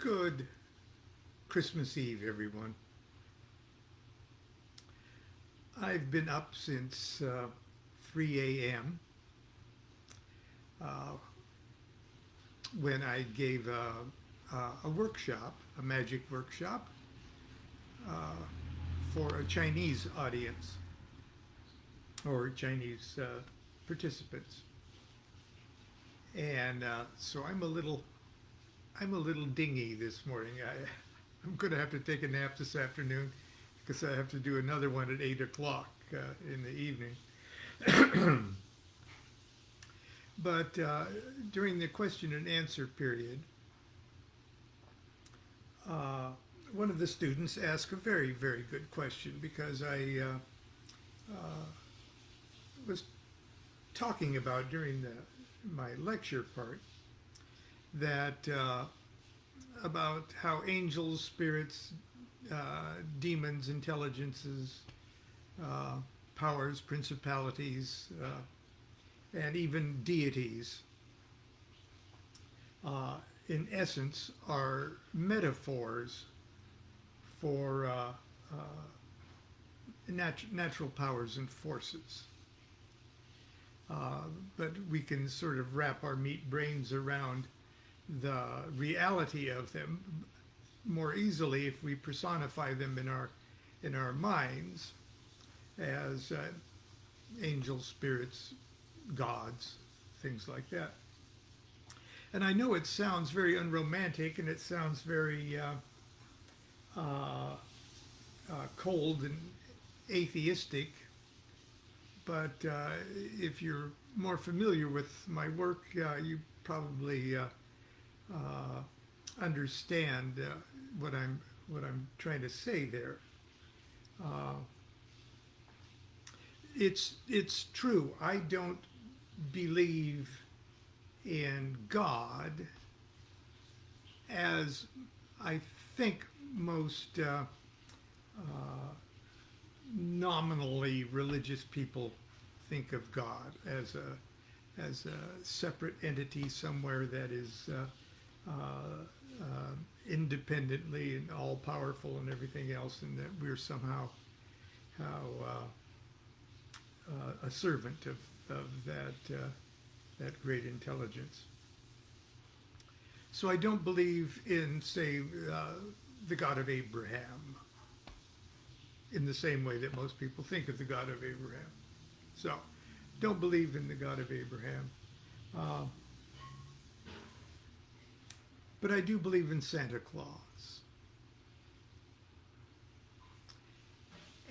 Good Christmas Eve, everyone. I've been up since 3 a.m. Uh, when I gave a workshop, a magic workshop, uh, for a Chinese audience or Chinese participants. And so I'm a little dingy this morning. I'm going to have to take a nap this afternoon because I have to do another one at 8 o'clock in the evening. But during the question and answer period, uh, one of the students asked a very, very good question because I was talking about during my lecture part that about how angels, spirits, demons, intelligences, powers, principalities, and even deities, in essence, are metaphors for natural powers and forces. But we can sort of wrap our meat brains around the reality of them more easily if we personify them in our minds as angels, spirits, gods, things like that. And I know it sounds very unromantic and it sounds very cold and atheistic, but if you're more familiar with my work, you probably understand what I'm trying to say there. It's true. I don't believe in God as I think most nominally religious people think of God as a separate entity somewhere that is independently and all powerful and everything else, and that we're somehow a servant of that great intelligence. So I don't believe in, say, the God of Abraham in the same way that most people think of the God of Abraham. So, don't believe in the God of Abraham. But I do believe in Santa Claus.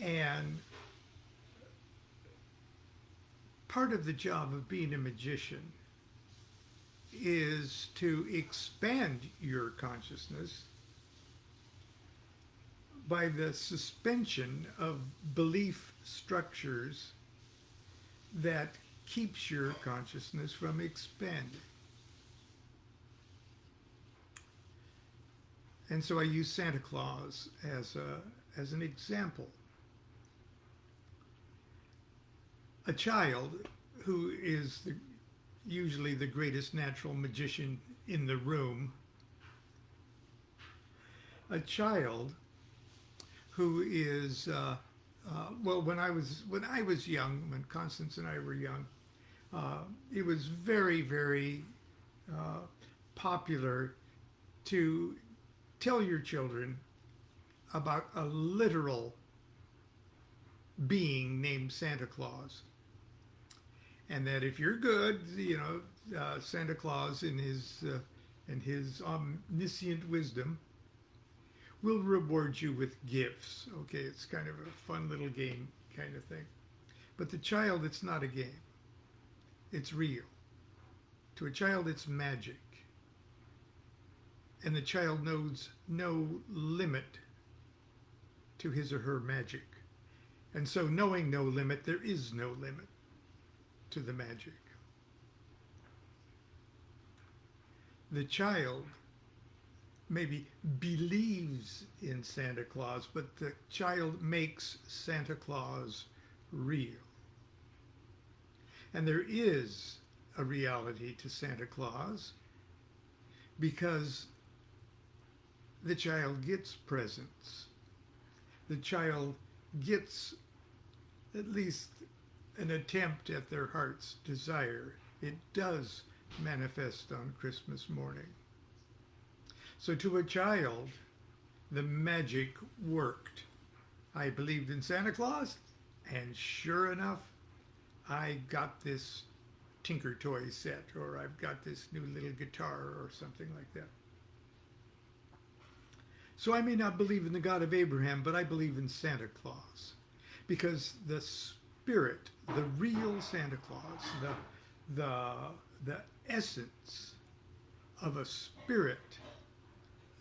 And part of the job of being a magician is to expand your consciousness by the suspension of belief structures that keeps your consciousness from expanding. And so I use Santa Claus as an example. A child who is usually the greatest natural magician in the room, a child who is well, when I was young, when Constance and I were young, it was very, very popular to tell your children about a literal being named Santa Claus. And that if you're good, Santa Claus in his omniscient wisdom will reward you with gifts. Okay, it's kind of a fun little game kind of thing. But the child, it's not a game. It's real. To a child, it's magic. And the child knows no limit to his or her magic. And so knowing no limit, there is no limit to the magic. The child maybe believes in Santa Claus, but the child makes Santa Claus real. And there is a reality to Santa Claus because the child gets presents. The child gets at least an attempt at their heart's desire. It does manifest on Christmas morning. So to a child, the magic worked. I believed in Santa Claus, and sure enough, I got this Tinker Toy set, or I've got this new little guitar, or something like that. So I may not believe in the God of Abraham, but I believe in Santa Claus. Because the spirit, the real Santa Claus, the essence of a spirit,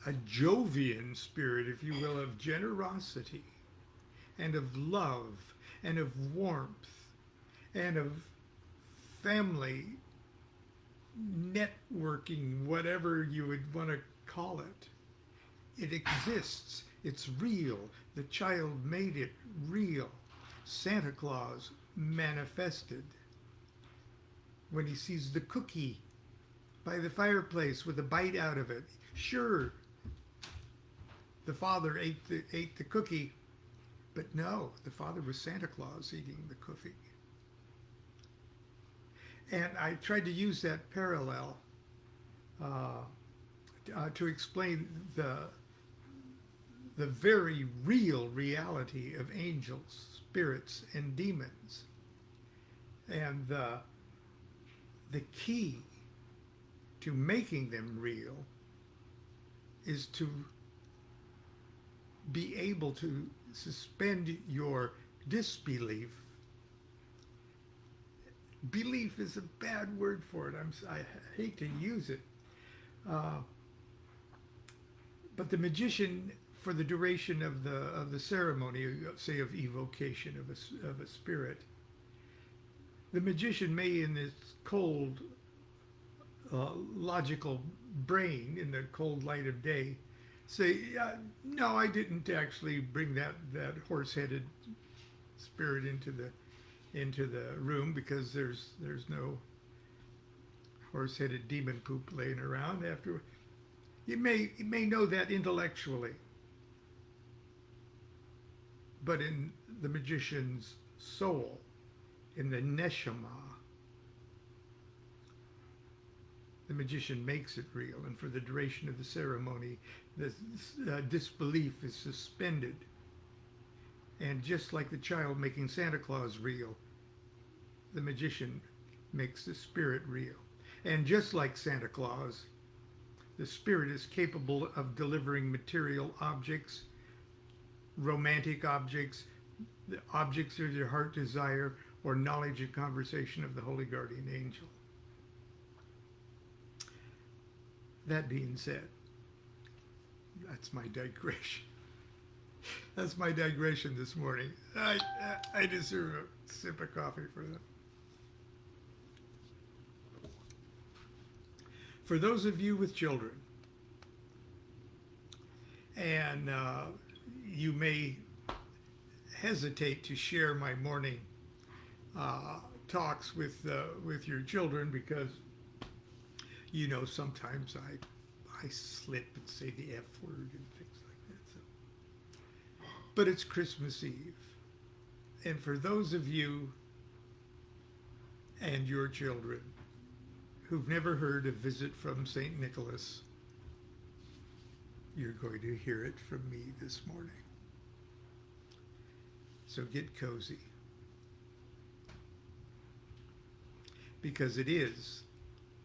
a Jovian spirit, if you will, of generosity and of love and of warmth and of family networking, whatever you would want to call it. It exists. It's real. The child made it real. Santa Claus manifested. When he sees the cookie by the fireplace with a bite out of it, sure, the father ate the cookie, but no, the father was Santa Claus eating the cookie. And I tried to use that parallel to explain the very real reality of angels, spirits, and demons. And the key to making them real is to be able to suspend your disbelief. Belief is a bad word for it. I hate to use it. But the magician, for the duration of the ceremony, say of evocation of a spirit, the magician may, in this cold, logical brain, in the cold light of day, say, no, I didn't actually bring that horse-headed spirit into the room, because there's no horse-headed demon poop laying around after. You may know that intellectually, but in the magician's soul, in the neshama, the magician makes it real, and for the duration of the ceremony, the disbelief is suspended. And just like the child making Santa Claus real, the magician makes the spirit real. And just like Santa Claus, the spirit is capable of delivering material objects, romantic objects, the objects of your heart desire, or knowledge and conversation of the holy guardian angel. That being said, that's my digression. That's my digression this morning. I deserve a sip of coffee for that. For those of you with children, and you may hesitate to share my morning talks with your children, because sometimes I slip and say the F word and things like that. So. But it's Christmas Eve, and for those of you and your children who've never heard a visit from St. Nicholas, you're going to hear it from me this morning. So get cozy, because it is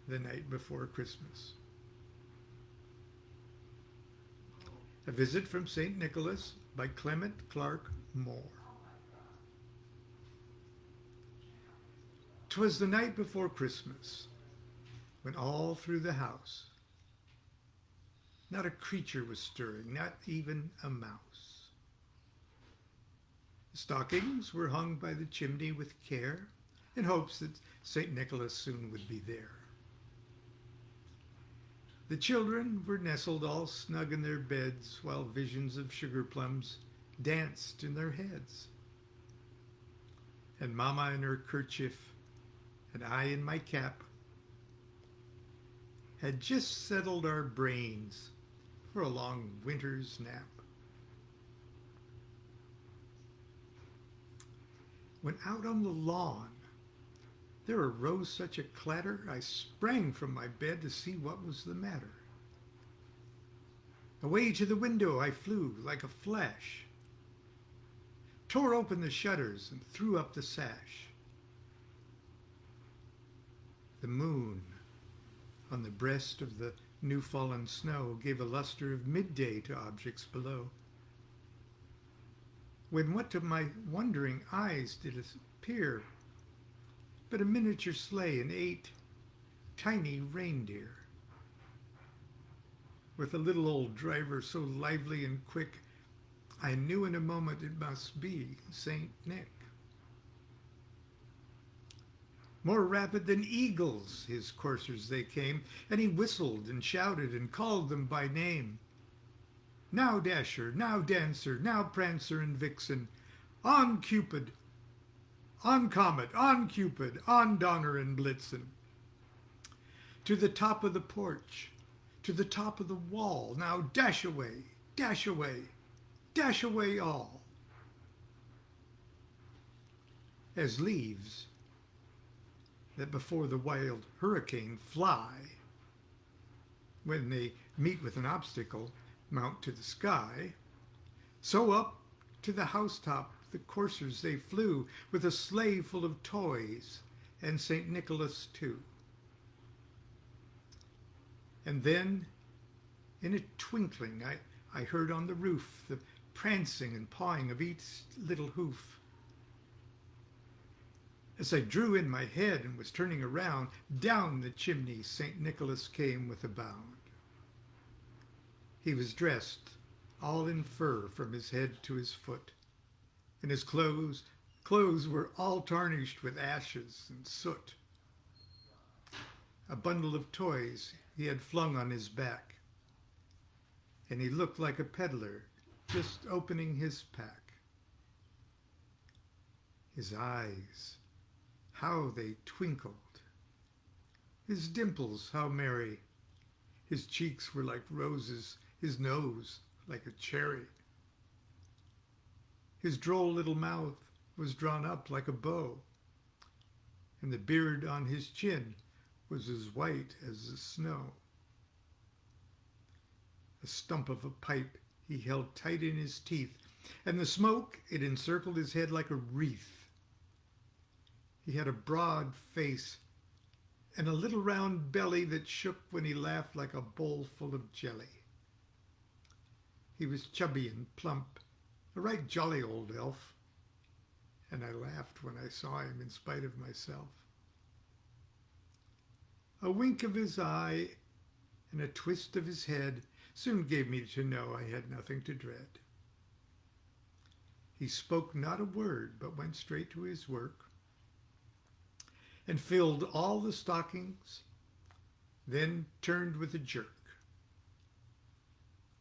the night before Christmas. A Visit from St. Nicholas by Clement Clark Moore. 'Twas the night before Christmas, when all through the house not a creature was stirring, not even a mouse. The stockings were hung by the chimney with care, in hopes that St. Nicholas soon would be there. The children were nestled all snug in their beds, while visions of sugar plums danced in their heads. And Mama in her kerchief, and I in my cap, had just settled our brains for a long winter's nap. When out on the lawn, there arose such a clatter, I sprang from my bed to see what was the matter. Away to the window I flew like a flash, tore open the shutters and threw up the sash. The moon on the breast of the new-fallen snow gave a luster of midday to objects below. When what to my wondering eyes did appear but a miniature sleigh and 8 tiny reindeer, with a little old driver so lively and quick, I knew in a moment it must be Saint Nick. More rapid than eagles his coursers they came, and he whistled and shouted and called them by name. Now Dasher, now Dancer, now Prancer and Vixen, on Cupid, on Comet, on Cupid, on Donner and Blitzen. To the top of the porch, to the top of the wall, now dash away, dash away, dash away all. As leaves that before the wild hurricane fly, when they meet with an obstacle, mount to the sky, so up to the housetop the coursers they flew, with a sleigh full of toys, and St. Nicholas too. And then, in a twinkling, I heard on the roof the prancing and pawing of each little hoof. As I drew in my head and was turning around, down the chimney St. Nicholas came with a bound. He was dressed all in fur from his head to his foot, and his clothes were all tarnished with ashes and soot. A bundle of toys he had flung on his back, and he looked like a peddler just opening his pack. His eyes, how they twinkled. His dimples, how merry. His cheeks were like roses, his nose like a cherry. His droll little mouth was drawn up like a bow, and the beard on his chin was as white as the snow. A stump of a pipe he held tight in his teeth, and the smoke, it encircled his head like a wreath. He had a broad face and a little round belly that shook when he laughed like a bowl full of jelly. He was chubby and plump, a right jolly old elf, and I laughed when I saw him in spite of myself. A wink of his eye and a twist of his head soon gave me to know I had nothing to dread. He spoke not a word, but went straight to his work, and filled all the stockings, then turned with a jerk,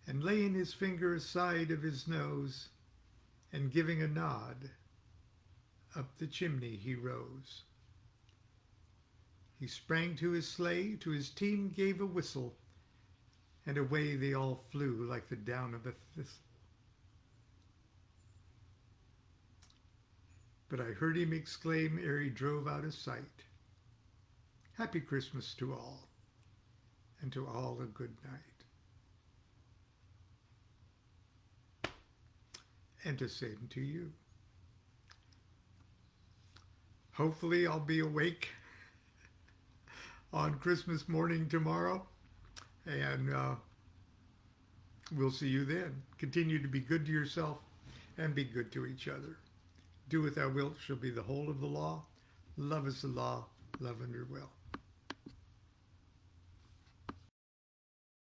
and laying his finger aside of his nose, and giving a nod, up the chimney he rose. He sprang to his sleigh, to his team gave a whistle, and away they all flew like the down of a thistle. But I heard him exclaim ere he drove out of sight, Happy Christmas to all, and to all a good night. And to same to you. Hopefully I'll be awake on Christmas morning tomorrow, and we'll see you then. Continue to be good to yourself and be good to each other. Do what thou wilt shall be the whole of the law. Love is the law, love under will.